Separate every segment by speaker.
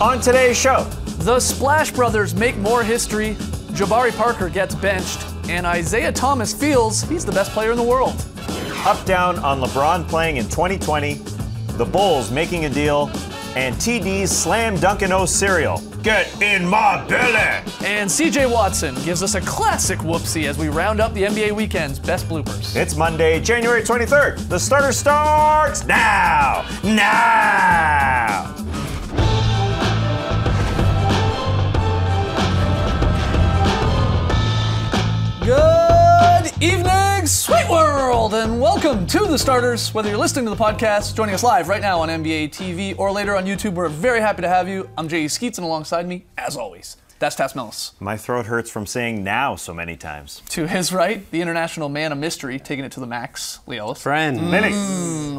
Speaker 1: On today's show,
Speaker 2: the Splash Brothers make more history, Jabari Parker gets benched, and Isaiah Thomas feels he's the best player in the world.
Speaker 1: up down on LeBron playing in 2020, the Bulls making a deal, and TD's Slam Dunkin' cereal. Get in my belly!
Speaker 2: And CJ Watson gives us a classic whoopsie as we round up the NBA weekend's best bloopers.
Speaker 1: It's Monday, January 23rd. The starter starts now! Now!
Speaker 2: Good evening, Sweet World, and welcome to The Starters. Whether you're listening to the podcast, joining us live right now on NBA TV, or later on YouTube, we're very happy to have you. I'm J.E. Skeets, and alongside me, as always, that's Tas Melis.
Speaker 1: My throat hurts from saying now so many times.
Speaker 2: To his right, the international man of mystery, taking it to the max, Lee Ellis.
Speaker 3: Friend.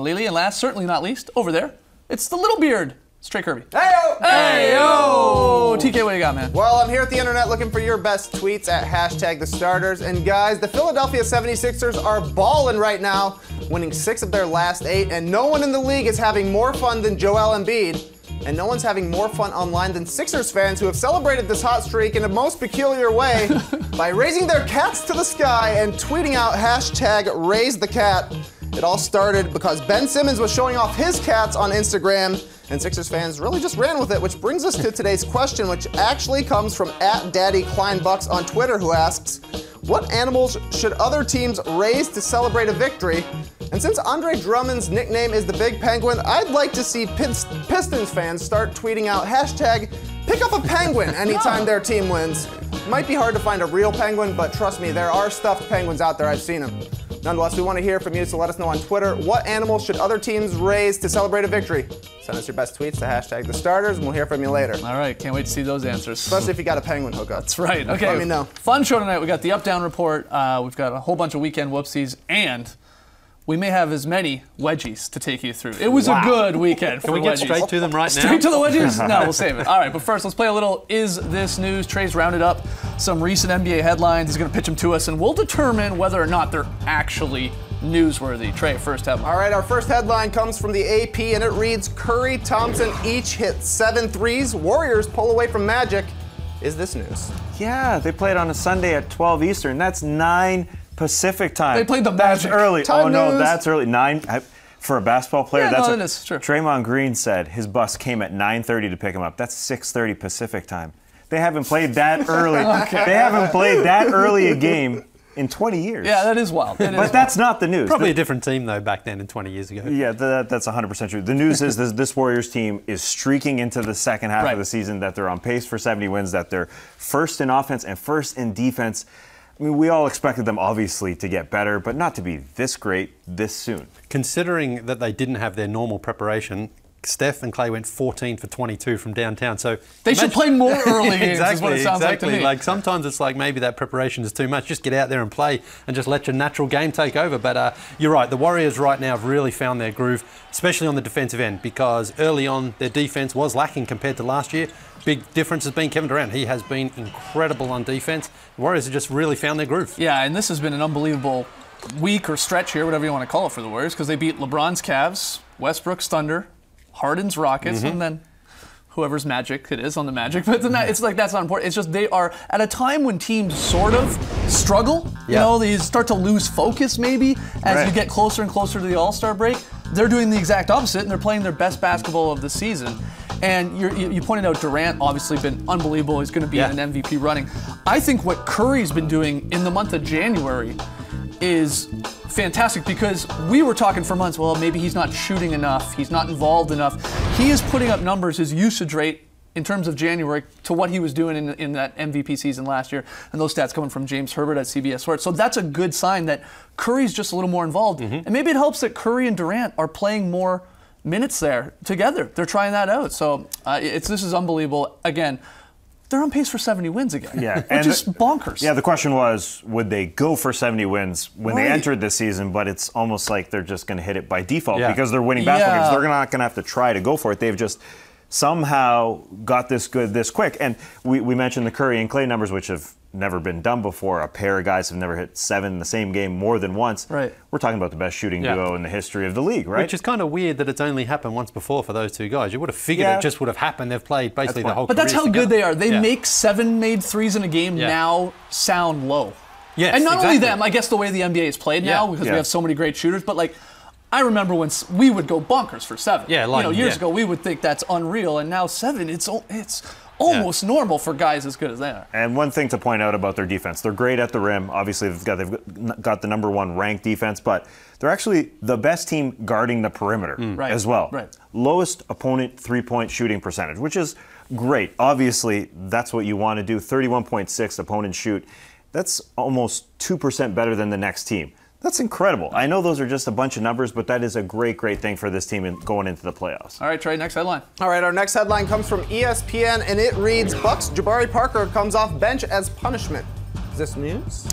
Speaker 2: Lily, and last, certainly not least, over there, it's the little beard, Stray Kirby.
Speaker 4: Hey-o!
Speaker 2: Hey-o! TK, what do you got, man?
Speaker 4: Well, I'm here at the internet looking for your best tweets at #TheStarters. And guys, the Philadelphia 76ers are balling right now, winning 6 of their last 8, and no one in the league is having more fun than Joel Embiid. And no one's having more fun online than Sixers fans who have celebrated this hot streak in a most peculiar way by raising their cats to the sky and tweeting out #RaiseTheCat. It all started because Ben Simmons was showing off his cats on Instagram, and Sixers fans really just ran with it, which brings us to today's question, which actually comes from @DaddyKleinbucks on Twitter, who asks, what animals should other teams raise to celebrate a victory? And since Andre Drummond's nickname is the Big Penguin, I'd like to see Pistons fans start tweeting out #pick up a penguin anytime their team wins. Might be hard to find a real penguin, but trust me, there are stuffed penguins out there. I've seen them. Nonetheless, we want to hear from you, so let us know on Twitter, what animals should other teams raise to celebrate a victory? Send us your best tweets to #TheStarters, and we'll hear from you later.
Speaker 2: All right, can't wait to see those answers.
Speaker 4: Especially if you got a penguin hookup.
Speaker 2: That's right. Okay.
Speaker 4: Let me know.
Speaker 2: Fun show tonight. We got the Up-Down Report. We've got a whole bunch of weekend whoopsies, and we may have as many wedgies to take you through. It was a good weekend for
Speaker 3: Can we get
Speaker 2: wedgies.
Speaker 3: straight to them right now?
Speaker 2: Straight to the wedgies? No, we'll save it. All right, but first, let's play a little Is This News? Trey's rounded up some recent NBA headlines. He's going to pitch them to us, and we'll determine whether or not they're actually newsworthy. Trey, first headline.
Speaker 4: All right, our first headline comes from the AP, and it reads, Curry, Thompson each hit 7 threes. Warriors pull away from Magic. Is this news?
Speaker 1: Yeah, they played on a Sunday at 12 Eastern. That's 9 Pacific time.
Speaker 2: They played the
Speaker 1: That's
Speaker 2: Magic.
Speaker 1: early.
Speaker 4: Time
Speaker 1: Oh, no,
Speaker 4: news.
Speaker 1: that's early. 9 for a basketball player.
Speaker 2: Yeah,
Speaker 1: that's
Speaker 2: no, it is, sure.
Speaker 1: Draymond Green said his bus came at 9:30 to pick him up. That's 6:30 Pacific time. They haven't played that early. They haven't played that early a game in 20 years.
Speaker 2: Yeah, that is wild.
Speaker 1: But that's not the news.
Speaker 3: Probably a different team, though, back then and 20 years ago.
Speaker 1: Yeah, that's 100% true. The news is this Warriors team is streaking into the second half
Speaker 2: Right.
Speaker 1: of the season, that they're on pace for 70 wins, that they're first in offense and first in defense. I mean, we all expected them, obviously, to get better, but not to be this great this soon.
Speaker 3: Considering that they didn't have their normal preparation, Steph and Clay went 14 for 22 from downtown. So
Speaker 2: They should play more early games,
Speaker 3: exactly,
Speaker 2: is what it sounds like to me.
Speaker 3: Like sometimes it's like maybe that preparation is too much. Just get out there and play and just let your natural game take over. But you're right, the Warriors right now have really found their groove, especially on the defensive end, because early on their defense was lacking compared to last year. Big difference has been Kevin Durant. He has been incredible on defense. The Warriors have just really found their groove.
Speaker 2: Yeah, and this has been an unbelievable week or stretch here, whatever you want to call it, for the Warriors, because they beat LeBron's Cavs, Westbrook's Thunder, Harden's Rockets, and then whoever's Magic it is on the Magic. But it's like that's not important. It's just they are at a time when teams sort of struggle. You know, they start to lose focus maybe as you get closer and closer to the All-Star break. They're doing the exact opposite, and they're playing their best basketball of the season. And you pointed out Durant, obviously been unbelievable. He's going to be in an MVP running. I think what Curry's been doing in the month of January is fantastic, because we were talking for months, well, maybe he's not shooting enough, he's not involved enough. He is putting up numbers, his usage rate in terms of January, to what he was doing in that MVP season last year. And those stats coming from James Herbert at CBS Sports. So that's a good sign that Curry's just a little more involved. And maybe it helps that Curry and Durant are playing more minutes there together. They're trying that out. So this is unbelievable. Again, they're on pace for 70 wins again.
Speaker 1: Yeah,
Speaker 2: which is bonkers.
Speaker 1: Yeah, the question was, would they go for 70 wins when they
Speaker 2: Right.
Speaker 1: entered this season? But it's almost like they're just going to hit it by default because they're winning
Speaker 2: Yeah.
Speaker 1: basketball games. They're not going to have to try to go for it. They've just somehow got this good this quick. And we mentioned the Curry and Clay numbers, which have never been done before. A pair of guys have never hit 7 in the same game more than once.
Speaker 2: Right.
Speaker 1: We're talking about the best shooting duo in the history of the league, right?
Speaker 3: Which is kind of weird that it's only happened once before for those two guys. You would have figured it just would have happened. They've played basically the whole
Speaker 2: But that's how
Speaker 3: careers
Speaker 2: good they
Speaker 3: together.
Speaker 2: are. They make 7 made threes in a game now sound low.
Speaker 3: Yes,
Speaker 2: and not only
Speaker 3: exactly.
Speaker 2: them, I guess the way the NBA is played now, because we have so many great shooters, but like, I remember when we would go bonkers for 7.
Speaker 3: Yeah, like,
Speaker 2: years ago we would think that's unreal, and now 7, it's almost normal for guys as good as they are.
Speaker 1: And one thing to point out about their defense, they're great at the rim. Obviously, they've got the #1 ranked defense, but they're actually the best team guarding the perimeter as well.
Speaker 2: Right.
Speaker 1: Lowest opponent three-point shooting percentage, which is great. Obviously, that's what you want to do. 31.6 opponents shoot. That's almost 2% better than the next team. That's incredible. I know those are just a bunch of numbers, but that is a great, great thing for this team going into the playoffs.
Speaker 2: All right, Trey, next headline.
Speaker 4: All right, our next headline comes from ESPN, and it reads, Bucks Jabari Parker comes off bench as punishment. Is this news?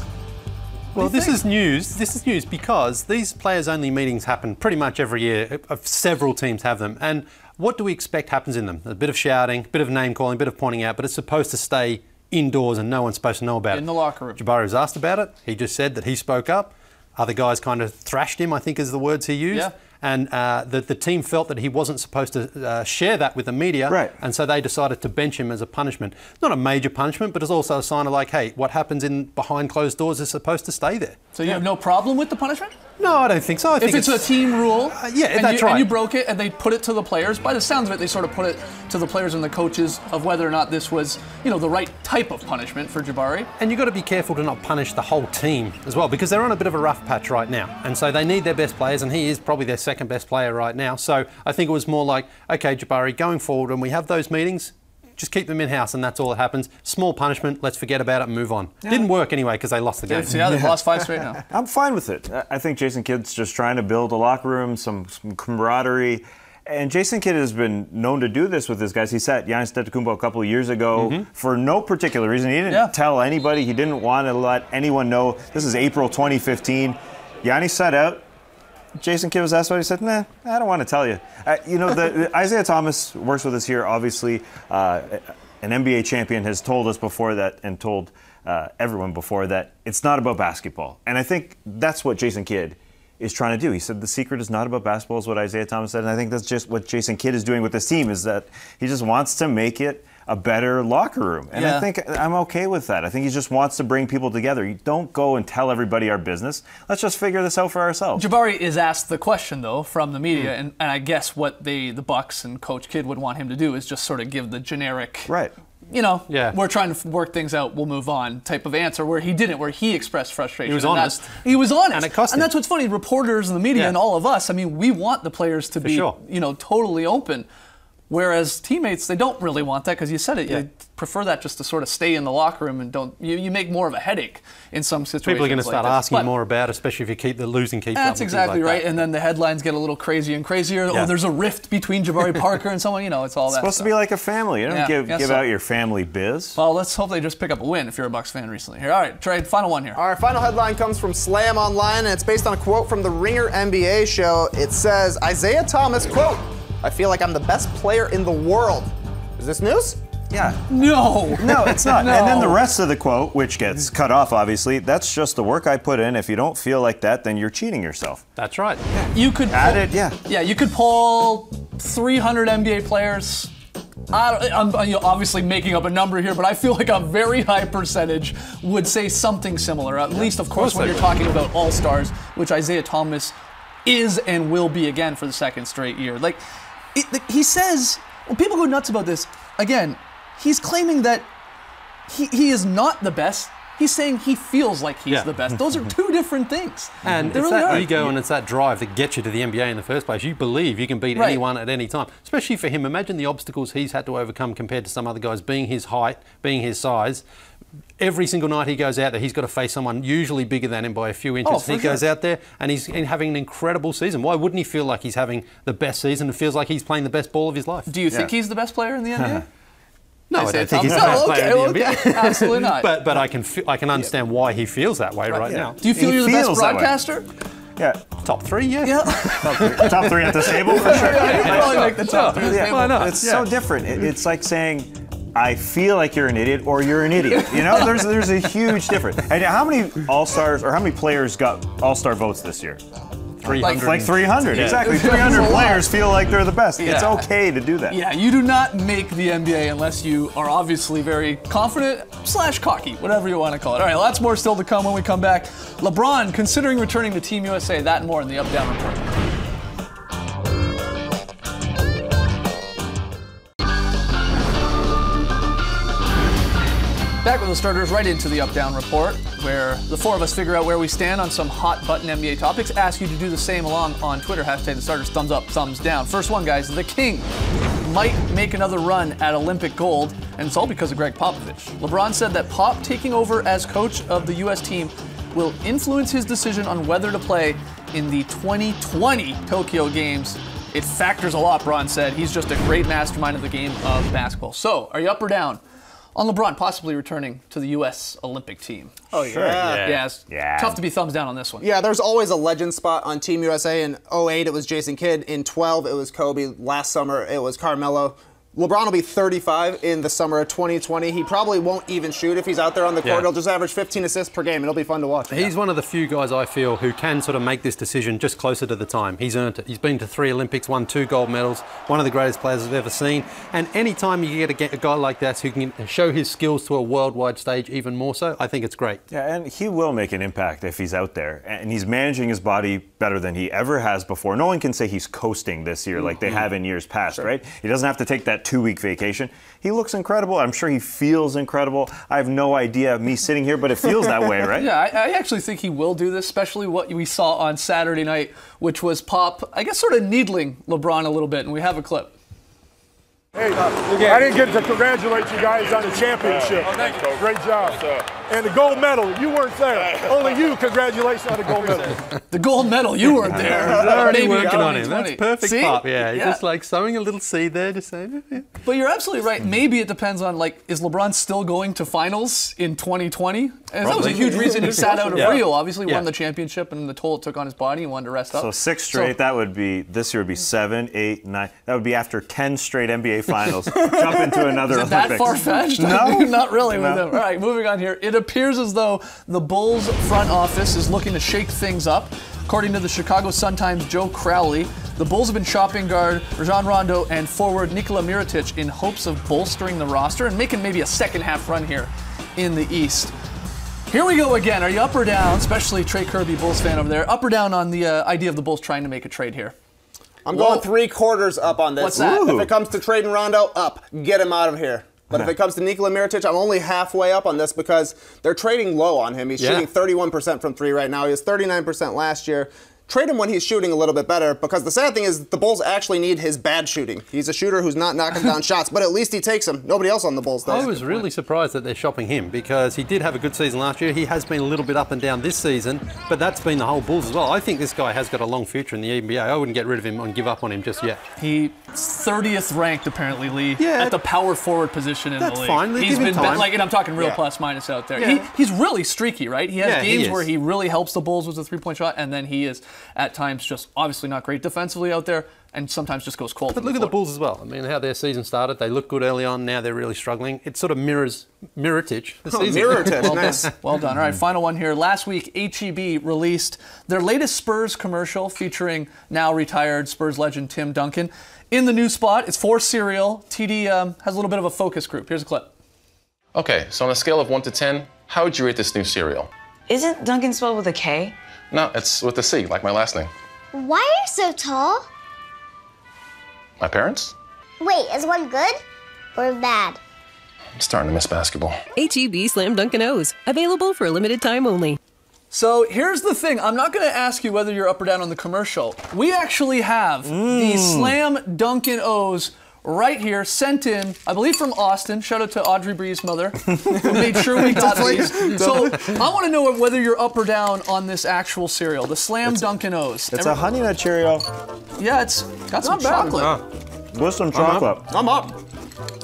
Speaker 3: Well, this is news. This is news because these players-only meetings happen pretty much every year. Several teams have them. And what do we expect happens in them? A bit of shouting, a bit of name-calling, a bit of pointing out, but it's supposed to stay indoors and no one's supposed to know about it.
Speaker 2: In the locker room.
Speaker 3: Jabari was asked about it. He just said that he spoke up. Other guys kind of thrashed him, I think is the words he used.
Speaker 2: Yeah.
Speaker 3: And the team felt that he wasn't supposed to share that with the media.
Speaker 1: Right.
Speaker 3: And so they decided to bench him as a punishment. Not a major punishment, but it's also a sign of like, hey, what happens in behind closed doors is supposed to stay there.
Speaker 2: So you have no problem with the punishment?
Speaker 3: No, I don't think so. I think
Speaker 2: If it's a team rule,
Speaker 3: that's right.
Speaker 2: and you broke it, and they put it to the players. By the sounds of it, they sort of put it to the players and the coaches of whether or not this was, the right type of punishment for Jabari.
Speaker 3: And you've got to be careful to not punish the whole team as well, because they're on a bit of a rough patch right now. And so they need their best players, and he is probably their second best player right now. So I think it was more like, okay, Jabari, going forward, when we have those meetings, just keep them in-house, and that's all that happens. Small punishment, let's forget about it and move on. Didn't work anyway because they lost the game.
Speaker 2: See how they've lost 5 straight now.
Speaker 1: I'm fine with it. I think Jason Kidd's just trying to build a locker room, some camaraderie. And Jason Kidd has been known to do this with his guys. He sat Giannis Antetokounmpo a couple of years ago for no particular reason. He didn't tell anybody. He didn't want to let anyone know. This is April 2015. Giannis sat out. Jason Kidd was asked about it. He said, nah, I don't want to tell you. Isaiah Thomas works with us here, obviously. An NBA champion has told us before that and told everyone before that it's not about basketball. And I think that's what Jason Kidd is trying to do. He said the secret is not about basketball, is what Isaiah Thomas said. And I think that's just what Jason Kidd is doing with this team, is that he just wants to make it a better locker room. And I think I'm okay with that. I think he just wants to bring people together. You don't go and tell everybody our business. Let's just figure this out for ourselves.
Speaker 2: Jabari is asked the question, though, from the media, and I guess what the Bucks and Coach Kidd would want him to do is just sort of give the generic,
Speaker 1: right,
Speaker 2: we're trying to work things out, we'll move on type of answer, where he didn't, where he expressed frustration.
Speaker 3: He was honest.
Speaker 2: He was honest.
Speaker 3: And it cost him.
Speaker 2: And that's what's funny, reporters and the media and all of us, I mean, we want the players to be, totally open. Whereas teammates, they don't really want that, because you said it. They prefer that just to sort of stay in the locker room and don't. You make more of a headache in some situations.
Speaker 3: People are going to start
Speaker 2: like
Speaker 3: asking more about it, especially if you keep the losing keeps up.
Speaker 2: That's exactly right. And then the headlines get a little crazier and crazier. Oh, there's a rift between Jabari Parker and someone. It's all that.
Speaker 1: It's supposed to be like a family. You don't give out your family biz.
Speaker 2: Well, let's hope they just pick up a win if you're a Bucks fan recently. Here, all right, Trey, final one here.
Speaker 4: Our final headline comes from Slam Online, and it's based on a quote from the Ringer NBA show. It says, Isaiah Thomas, quote, I feel like I'm the best player in the world. Is this news?
Speaker 1: Yeah.
Speaker 2: No,
Speaker 1: it's not.
Speaker 2: No.
Speaker 1: And then the rest of the quote, which gets cut off, obviously, that's just the work I put in. If you don't feel like that, then you're cheating yourself.
Speaker 3: That's right.
Speaker 2: You could
Speaker 1: add it,
Speaker 2: Yeah, you could poll 300 NBA players. I'm obviously making up a number here, but I feel like a very high percentage would say something similar. At least, of course, when you're talking about all-stars, which Isaiah Thomas is and will be again for the second straight year. He says, when people go nuts about this, again, he's claiming that he is not the best. He's saying he feels like he's the best. Those are two different things.
Speaker 3: And it's
Speaker 2: really
Speaker 3: that
Speaker 2: are.
Speaker 3: ego and it's that drive that gets you to the NBA in the first place. You believe you can beat anyone at any time. Especially for him. Imagine the obstacles he's had to overcome compared to some other guys, being his height, being his size. Every single night he goes out there, he's got to face someone usually bigger than him by a few inches. He goes out there and he's having an incredible season. Why wouldn't he feel like he's having the best season and feels like he's playing the best ball of his life?
Speaker 2: Do you think he's the best player in the NBA?
Speaker 3: No, I don't think he's the best player in the NBA.
Speaker 2: Absolutely not.
Speaker 3: But I can understand why he feels that way right now.
Speaker 2: Do you feel you're the best broadcaster?
Speaker 1: Yeah.
Speaker 3: Top 3, yeah.
Speaker 1: Top 3 at this table, for sure.
Speaker 2: Probably make the top 3 at this table.
Speaker 3: Why not?
Speaker 1: It's so different. It's like saying I feel like you're an idiot or you're an idiot. You know, there's a huge difference. And how many All-Stars or how many players got All-Star votes this year?
Speaker 3: 300.
Speaker 1: Like 300,
Speaker 3: Yeah.
Speaker 1: exactly. 300 players feel like they're the best. It's
Speaker 2: Yeah.
Speaker 1: okay to do that.
Speaker 2: Yeah, you do not make the NBA unless you are obviously very confident / cocky, whatever you want to call it. All right, lots more still to come when we come back. LeBron considering returning to Team USA. That and more in the Up Down Report. Back with the starters, right into the Up Down Report, where the four of us figure out where we stand on some hot button NBA topics. Ask you to do the same along on Twitter. Hashtag the starters, thumbs up, thumbs down. First one, guys, the King might make another run at Olympic gold, and it's all because of Greg Popovich. LeBron said that Pop taking over as coach of the U.S. team will influence his decision on whether to play in the 2020 Tokyo Games. It factors a lot, Bron said. He's just a great mastermind of the game of basketball. So, are you up or down on LeBron possibly returning to the U.S. Olympic team?
Speaker 4: Oh, yeah.
Speaker 2: Yeah, it's
Speaker 1: Yeah.
Speaker 2: tough to be thumbs down on this one.
Speaker 4: Yeah, there's always a legend spot on Team USA. In 08, it was Jason Kidd. In 12, it was Kobe. Last summer, it was Carmelo. LeBron will be 35 in the summer of 2020. He probably won't even shoot if he's out there on the court.
Speaker 3: Yeah.
Speaker 4: He'll just average 15 assists per game. It'll be fun to watch.
Speaker 3: He's one of the few guys I feel who can sort of make this decision just closer to the time. He's earned it. He's been to 3 Olympics, won 2 gold medals, one of the greatest players I've ever seen. And any time you get a guy like that who can show his skills to a worldwide stage even more so, I think it's great.
Speaker 1: Yeah, and he will make an impact if he's out there. And he's managing his body better than he ever has before. No one can say he's coasting this year like they have in years past, right? He doesn't have to take that 2-week vacation. He looks incredible. I'm sure he feels incredible. I have no idea, me sitting here, but it feels that way, right?
Speaker 2: Yeah, I actually think he will do this, especially what we saw on Saturday night, which was Pop, I guess, sort of needling LeBron a little bit, and we have a clip.
Speaker 5: Hey, I didn't get to congratulate you guys on the championship.
Speaker 6: Oh, thank you.
Speaker 5: Great job. And the gold medal, you weren't there. Only you, congratulations on the gold medal.
Speaker 2: The gold medal, you weren't there.
Speaker 3: Already
Speaker 2: Maybe
Speaker 3: working on him.
Speaker 2: 2020.
Speaker 3: That's perfect,
Speaker 2: See?
Speaker 3: Pop. Yeah, just like sowing a little seed there, just saying. Yeah.
Speaker 2: But you're absolutely right. Maybe it depends on, like, is LeBron still going to finals in 2020? And that was a huge reason he sat out of Rio. Obviously, won the championship and the toll it took on his body and wanted to rest up.
Speaker 1: So 6 straight, that would be, this year would be 7, 8, 9. That would be after 10 straight NBA finals. Jump into another
Speaker 2: Is it that
Speaker 1: Olympics.
Speaker 2: far-fetched?
Speaker 1: No.
Speaker 2: Not really with
Speaker 1: No.
Speaker 2: him. All right, moving on here. It appears as though the Bulls front office is looking to shake things up. According to the Chicago Sun-Times' Joe Crowley, the Bulls have been shopping guard Rajon Rondo and forward Nikola Mirotic in hopes of bolstering the roster and making maybe a second-half run here in the East. Here we go again. Are you up or down, especially Trey Kirby, Bulls fan over there, up or down on the idea of the Bulls trying to make a trade here?
Speaker 4: I'm going 3/4 up on this.
Speaker 2: What's that?
Speaker 4: If it comes to trading Rondo, up. Get him out of here. But if it comes to Nikola Mirotic, I'm only halfway up on this because they're trading low on him. He's shooting 31% from 3 right now. He was 39% last year. Trade him when he's shooting a little bit better, because the sad thing is the Bulls actually need his bad shooting. He's a shooter who's not knocking down shots, but at least he takes them. Nobody else on the Bulls does.
Speaker 3: I was really surprised that they're shopping him because he did have a good season last year. He has been a little bit up and down this season, but that's been the whole Bulls as well. I think this guy has got a long future in the NBA. I wouldn't get rid of him and give up on him just yet.
Speaker 2: He's 30th ranked, apparently, Lee,
Speaker 3: Yeah.
Speaker 2: at the power forward position in
Speaker 3: That's
Speaker 2: the league.
Speaker 3: fine.
Speaker 2: He's
Speaker 3: Give him
Speaker 2: been,
Speaker 3: time.
Speaker 2: like, and I'm talking real
Speaker 4: Yeah.
Speaker 2: plus minus out there.
Speaker 3: Yeah.
Speaker 2: He's really streaky, right? He has
Speaker 3: Yeah, he
Speaker 2: games
Speaker 3: is.
Speaker 2: where he really helps the Bulls with a three-point shot, and then he is at times just obviously not great defensively out there, and sometimes just goes cold.
Speaker 3: But look at the Bulls as well. I mean, how their season started. They looked good early on. Now they're really struggling. It sort of mirrors Mirotic. The season.
Speaker 4: Mirotic, nice.
Speaker 2: Well done. All right, final one here. Last week, H-E-B released their latest Spurs commercial featuring now retired Spurs legend Tim Duncan. In the new spot, it's for cereal. TD has a little bit of a focus group. Here's a clip.
Speaker 6: Okay, so on a scale of 1 to 10, how would you rate this new cereal?
Speaker 7: Isn't Duncan spelled with a K?
Speaker 6: No, it's with a C, like my last name.
Speaker 8: Why are you so tall?
Speaker 6: My parents?
Speaker 8: Wait, is one good or bad?
Speaker 6: I'm starting to miss basketball.
Speaker 9: H-E-B Slam Dunkin' O's. Available for a limited time only.
Speaker 2: So here's the thing. I'm not going to ask you whether you're up or down on the commercial. We actually have the Slam Dunkin' O's right here, sent in, I believe from Austin. Shout out to Audrey Bree's mother, who made sure we got these. So I want to know whether you're up or down on this actual cereal, the Slam Dunkin' O's.
Speaker 1: It's a Honey Nut Cheerio
Speaker 2: Yeah, it's got some
Speaker 4: bad.
Speaker 2: chocolate.
Speaker 1: with some chocolate.
Speaker 4: I'm up.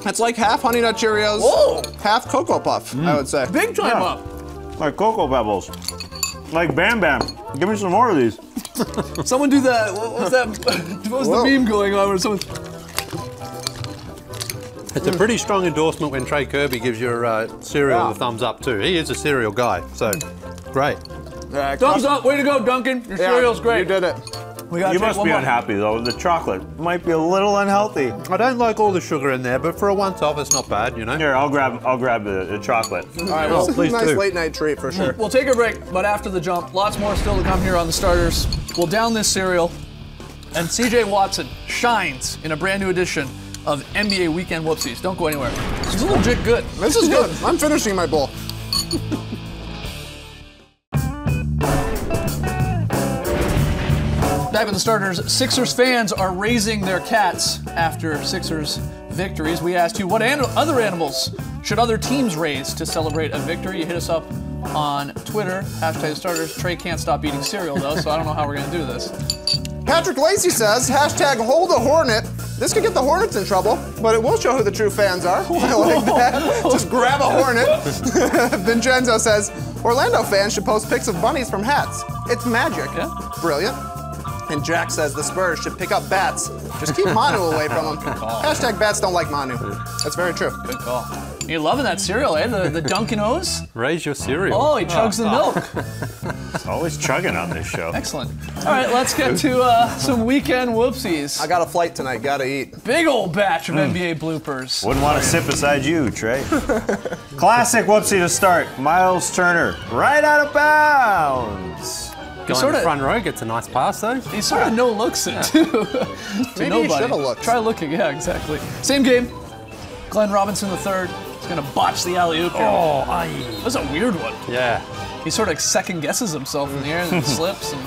Speaker 4: It's like half Honey Nut Cheerios,
Speaker 2: Whoa.
Speaker 4: half Cocoa Puff, I would say.
Speaker 2: Big time
Speaker 1: Yeah.
Speaker 2: up.
Speaker 1: Like Cocoa Pebbles. Like Bam Bam. Give me some more of these.
Speaker 2: Someone do that. What was that? What was the meme going on where someone...
Speaker 3: It's a pretty strong endorsement when Trey Kirby gives your cereal the thumbs up too. He is a cereal guy, so great.
Speaker 2: Thumbs up, way to go, Duncan. Your cereal's great.
Speaker 4: You did it.
Speaker 1: You must be unhappy though. The chocolate might be a little unhealthy.
Speaker 3: I don't like all the sugar in there, but for a once-off, it's not bad, you know.
Speaker 1: Here, I'll grab the chocolate.
Speaker 4: All right, well,
Speaker 3: please
Speaker 4: nice
Speaker 3: do.
Speaker 4: late night treat for sure.
Speaker 2: We'll take a break, but after the jump, lots more still to come here on the starters. We'll down this cereal, and CJ Watson shines in a brand new edition of NBA Weekend Whoopsies. Don't go anywhere. This is legit good.
Speaker 4: This is good. I'm finishing my bowl.
Speaker 2: Back with the starters, Sixers fans are raising their cats after Sixers victories. We asked you, what other animals should other teams raise to celebrate a victory? You hit us up on Twitter, #starters. Trey can't stop eating cereal though, so I don't know how we're gonna do this.
Speaker 4: Patrick Lacey says, #hold a hornet. This could get the Hornets in trouble, but it will show who the true fans are. I like that. Just grab a hornet. Vincenzo says, Orlando fans should post pics of bunnies from hats. It's magic.
Speaker 2: Yeah.
Speaker 4: Brilliant. And Jack says the Spurs should pick up bats. Just keep Manu away from them. #bats don't like Manu. That's very true.
Speaker 2: Good call. You're loving that cereal, eh? The Dunkin' O's?
Speaker 3: Raise your cereal.
Speaker 2: Oh, he chugs the milk.
Speaker 1: It's always chugging on this show.
Speaker 2: Excellent. All right, let's get to some weekend whoopsies.
Speaker 4: I got a flight tonight, gotta eat.
Speaker 2: Big old batch of NBA bloopers.
Speaker 1: Wouldn't want to sit beside you, Trey. Classic whoopsie to start. Miles Turner, right out of bounds.
Speaker 3: Guy in the front row gets a nice pass though.
Speaker 2: He sort of no-looks it too. to
Speaker 4: Maybe
Speaker 2: nobody.
Speaker 4: he should have looked.
Speaker 2: Try looking, yeah, exactly. Same game. Glenn Robinson III is going to botch the alley-oop here.
Speaker 3: Oh,
Speaker 2: That was a weird one.
Speaker 3: yeah.
Speaker 2: He sort of second-guesses himself in the air and then slips and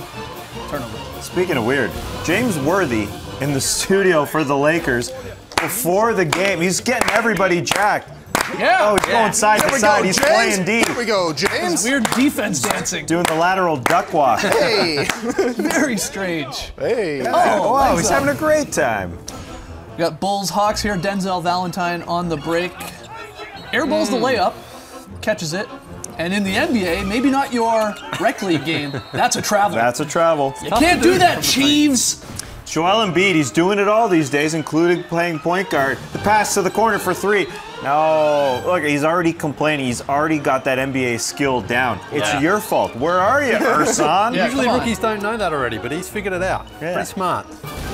Speaker 2: turnover.
Speaker 1: Speaking of weird, James Worthy in the studio for the Lakers before the game. He's getting everybody jacked.
Speaker 2: Yeah.
Speaker 1: Oh, he's going side to side. He's playing deep.
Speaker 4: Here we go, James.
Speaker 2: Weird defense dancing.
Speaker 1: Doing the lateral duck walk.
Speaker 4: Hey.
Speaker 2: Very strange.
Speaker 4: Hey.
Speaker 1: Oh, wow, he's
Speaker 2: up.
Speaker 1: having a great time.
Speaker 2: We got Bulls Hawks here. Denzel Valentine on the break. Airballs the layup, catches it. And in the NBA, maybe not your rec league game. That's a travel.
Speaker 1: That's a travel.
Speaker 2: You can't do that, Chiefs.
Speaker 1: Joel Embiid, he's doing it all these days, including playing point guard. The pass to the corner for three. No, look, he's already complaining. He's already got that NBA skill down. It's your fault. Where are you, Ersan?
Speaker 3: Usually rookies don't know that already, but he's figured it out.
Speaker 1: Yeah.
Speaker 3: Pretty smart.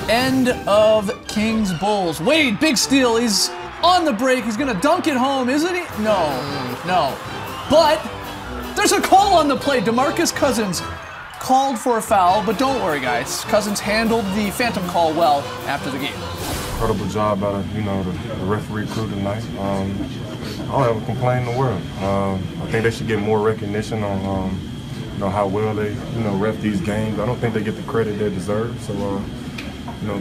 Speaker 2: End of Kings Bulls. Wade, big steal. He's on the break. He's going to dunk it home, isn't he? No. But there's a call on the play. DeMarcus Cousins called for a foul, but don't worry, guys. Cousins handled the phantom call well after the game.
Speaker 10: Incredible job by the referee crew tonight. I don't have a complaint in the world. I think they should get more recognition on how well they ref these games. I don't think they get the credit they deserve. So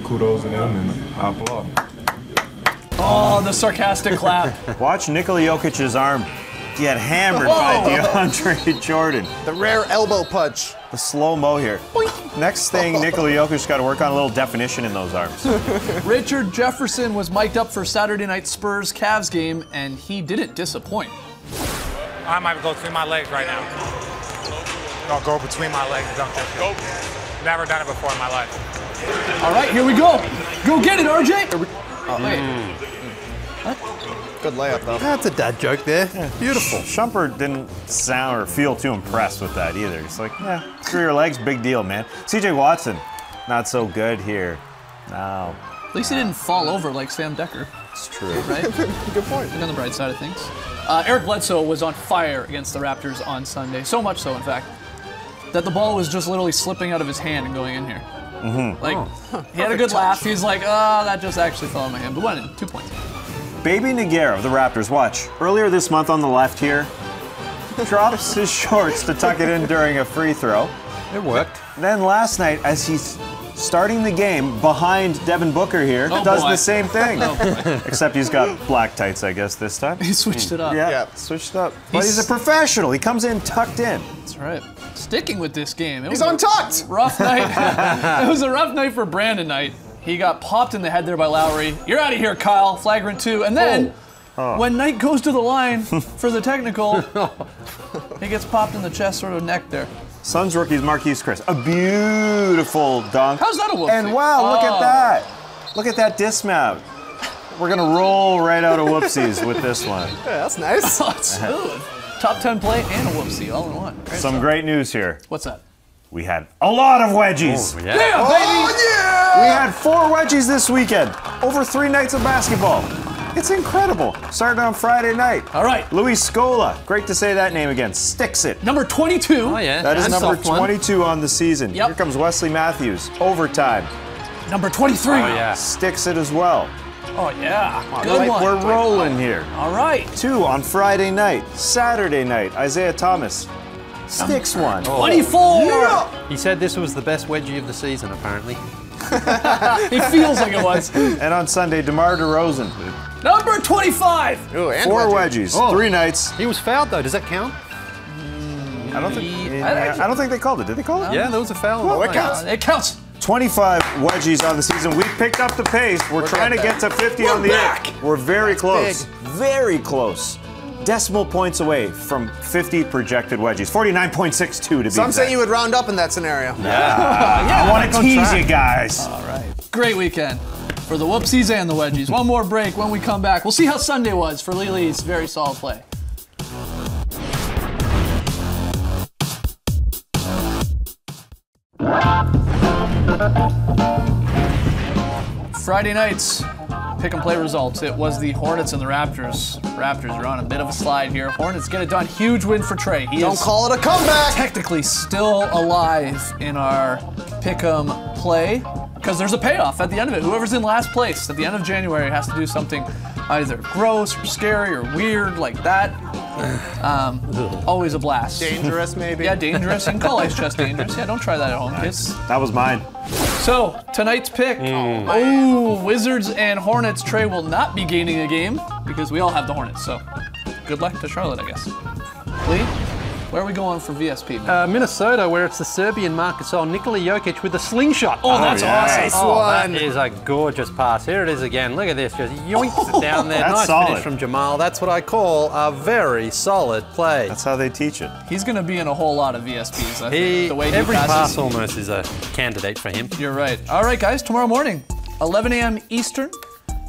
Speaker 10: kudos to them, and I applaud.
Speaker 2: Oh, the sarcastic clap.
Speaker 1: Watch Nikola Jokic's arm get hammered by DeAndre Jordan.
Speaker 4: The rare elbow punch.
Speaker 1: The slow-mo here. Next thing, Nikola Jokic's got to work on a little definition in those arms.
Speaker 2: Richard Jefferson was mic'd up for Saturday night Spurs-Cavs game, and he didn't disappoint.
Speaker 11: I might go between my legs right now. I'll go between my legs and dunk that shit. Never done it before in my life.
Speaker 2: All right, here we go. Go get it, RJ. Wait.
Speaker 4: Good layup, though.
Speaker 3: That's a dad joke there.
Speaker 1: Yeah. Beautiful. Shumpert didn't sound or feel too impressed with that either. He's like, through your legs, big deal, man. CJ Watson, not so good here. No.
Speaker 2: At least he didn't fall over like Sam Decker.
Speaker 1: It's true.
Speaker 2: Right?
Speaker 4: Good point.
Speaker 2: Look on the bright side of things. Eric Bledsoe was on fire against the Raptors on Sunday. So much so, in fact, that the ball was just literally slipping out of his hand and going in here. He had a good laugh. He's like, that just actually fell in my hand. But went in, 2 points.
Speaker 1: Baby Nogueira of the Raptors, watch. Earlier this month on the left here, drops his shorts to tuck it in during a free throw.
Speaker 3: It worked.
Speaker 1: Then last night, as he's starting the game behind Devin Booker here, does the same thing. Except he's got black tights, I guess, this time.
Speaker 2: He switched it up.
Speaker 1: Yeah, switched up. But he's a professional. He comes in tucked in.
Speaker 2: That's right. Sticking with this game.
Speaker 4: He's untucked.
Speaker 2: Rough night. It was a rough night for Brandon Knight. He got popped in the head there by Lowry. You're out of here, Kyle. Flagrant 2. And then, when Knight goes to the line for the technical, he gets popped in the chest, sort of neck there.
Speaker 1: Suns rookies Marquise Chris. A beautiful dunk.
Speaker 2: How's that a whoopsie?
Speaker 1: And wow, look at that. Look at that dismount. We're going to roll right out of whoopsies with this one.
Speaker 4: Yeah, that's nice.
Speaker 2: Oh, it's smooth. Top 10 play and a whoopsie all in one. Great
Speaker 1: Some
Speaker 2: stuff.
Speaker 1: great news here.
Speaker 2: What's that?
Speaker 1: We had a lot of wedgies.
Speaker 3: Oh, yeah.
Speaker 2: Yeah, baby!
Speaker 4: yeah!
Speaker 1: We had 4 wedgies this weekend. Over 3 nights of basketball. It's incredible. Starting on Friday night.
Speaker 2: All right.
Speaker 1: Luis Scola. Great to say that name again. Sticks it.
Speaker 2: Number 22.
Speaker 3: Oh, yeah.
Speaker 1: That is
Speaker 3: And
Speaker 1: number
Speaker 3: soft one.
Speaker 1: 22 on the season.
Speaker 2: Yep.
Speaker 1: Here comes Wesley Matthews. Overtime.
Speaker 2: Number 23.
Speaker 3: Oh, yeah.
Speaker 1: Sticks it as well.
Speaker 2: Oh, yeah. Good
Speaker 1: Like
Speaker 2: one.
Speaker 1: we're rolling here.
Speaker 2: All right.
Speaker 1: 2 on Friday night. Saturday night. Isaiah Thomas. Sticks one.
Speaker 2: 24.
Speaker 3: He said this was the best wedgie of the season, apparently.
Speaker 2: It feels like it was.
Speaker 1: And on Sunday, DeMar DeRozan.
Speaker 2: Number 25.
Speaker 4: Ooh, and
Speaker 1: 4
Speaker 4: wedgie.
Speaker 1: wedgies. 3 nights.
Speaker 3: He was fouled, though. Does that count?
Speaker 1: I don't think.
Speaker 2: I
Speaker 1: I don't think they called it. Did they call it?
Speaker 3: Yeah, there was a foul.
Speaker 4: Oh, it counts.
Speaker 2: It counts.
Speaker 1: 25 wedgies on the season. We picked up the pace. We're trying to get to 50 on the
Speaker 2: back.
Speaker 1: year. We're very close.
Speaker 4: big.
Speaker 1: Very close. Decimal points away from 50 projected wedgies. 49.62 to be
Speaker 4: Some say
Speaker 1: exact.
Speaker 4: you would round up in that scenario.
Speaker 1: I want to tease you guys.
Speaker 2: All right. Great weekend for the whoopsies and the wedgies. One more break. When we come back, we'll see how Sunday was for Lely's very solid play. Friday nights, pick and play results. It was the Hornets and the Raptors. Raptors are on a bit of a slide here. Hornets get it done. Huge win for Trey. He
Speaker 4: Don't
Speaker 2: is
Speaker 4: call it a comeback.
Speaker 2: technically still alive in our pick'em play because there's a payoff at the end of it. Whoever's in last place at the end of January has to do something either gross or scary or weird like that. Always a blast.
Speaker 4: Dangerous, maybe.
Speaker 2: Yeah, dangerous. You can call ice chest dangerous. Yeah, don't try that at home, kids.
Speaker 1: That was mine.
Speaker 2: So, tonight's pick. Oh, Wizards and Hornets. Trey will not be gaining a game because we all have the Hornets. So, good luck to Charlotte, I guess. Lee, where are we going for VSP? man?
Speaker 3: Minnesota, where it's the Serbian Marc Gasol, Nikola Jokic with a slingshot.
Speaker 2: Oh, that's
Speaker 1: yes.
Speaker 2: awesome.
Speaker 3: Oh,
Speaker 4: one.
Speaker 3: that is a gorgeous pass. Here it is again. Look at this. Just yoinks it down there.
Speaker 1: That's
Speaker 3: Nice
Speaker 1: solid.
Speaker 3: finish from Jamal. That's what I call a very solid play.
Speaker 1: That's how they teach it.
Speaker 2: He's going to be in a whole lot of VSPs. I think, the way he
Speaker 3: every pass
Speaker 2: passes.
Speaker 3: almost is a candidate for him.
Speaker 2: You're right. All right, guys, tomorrow morning, 11 a.m. Eastern.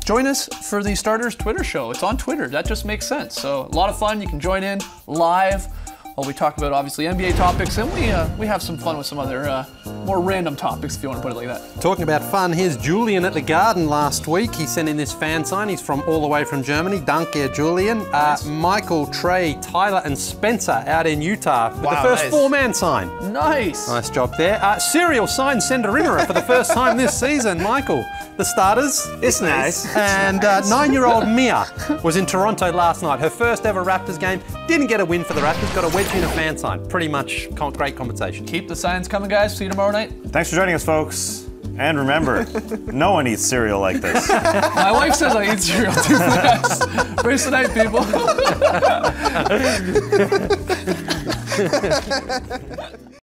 Speaker 2: Join us for the Starters Twitter show. It's on Twitter. That just makes sense. So a lot of fun. You can join in live while we talk about, obviously, NBA topics, and we have some fun with some other more random topics, if you want to put it like that.
Speaker 3: Talking about fun, here's Julian at the Garden last week. He sent in this fan sign. He's from all the way from Germany. Danke, Julian. Michael, Trey, Tyler, and Spencer out in Utah with the first
Speaker 4: nice.
Speaker 3: 4-man sign.
Speaker 2: Nice.
Speaker 3: Nice job there. Serial sign sender innerer for the first time this season, Michael. The starters.
Speaker 1: It's nice.
Speaker 3: And 9-year-old Mia was in Toronto last night. Her first ever Raptors game. Didn't get a win for the Raptors. Got a wedge in a fan sign. Pretty much great compensation.
Speaker 2: Keep the signs coming, guys. See you tomorrow night.
Speaker 1: Thanks for joining us, folks. And remember, no one eats cereal like this.
Speaker 2: My wife says I eat cereal too fast. Brace the night, people.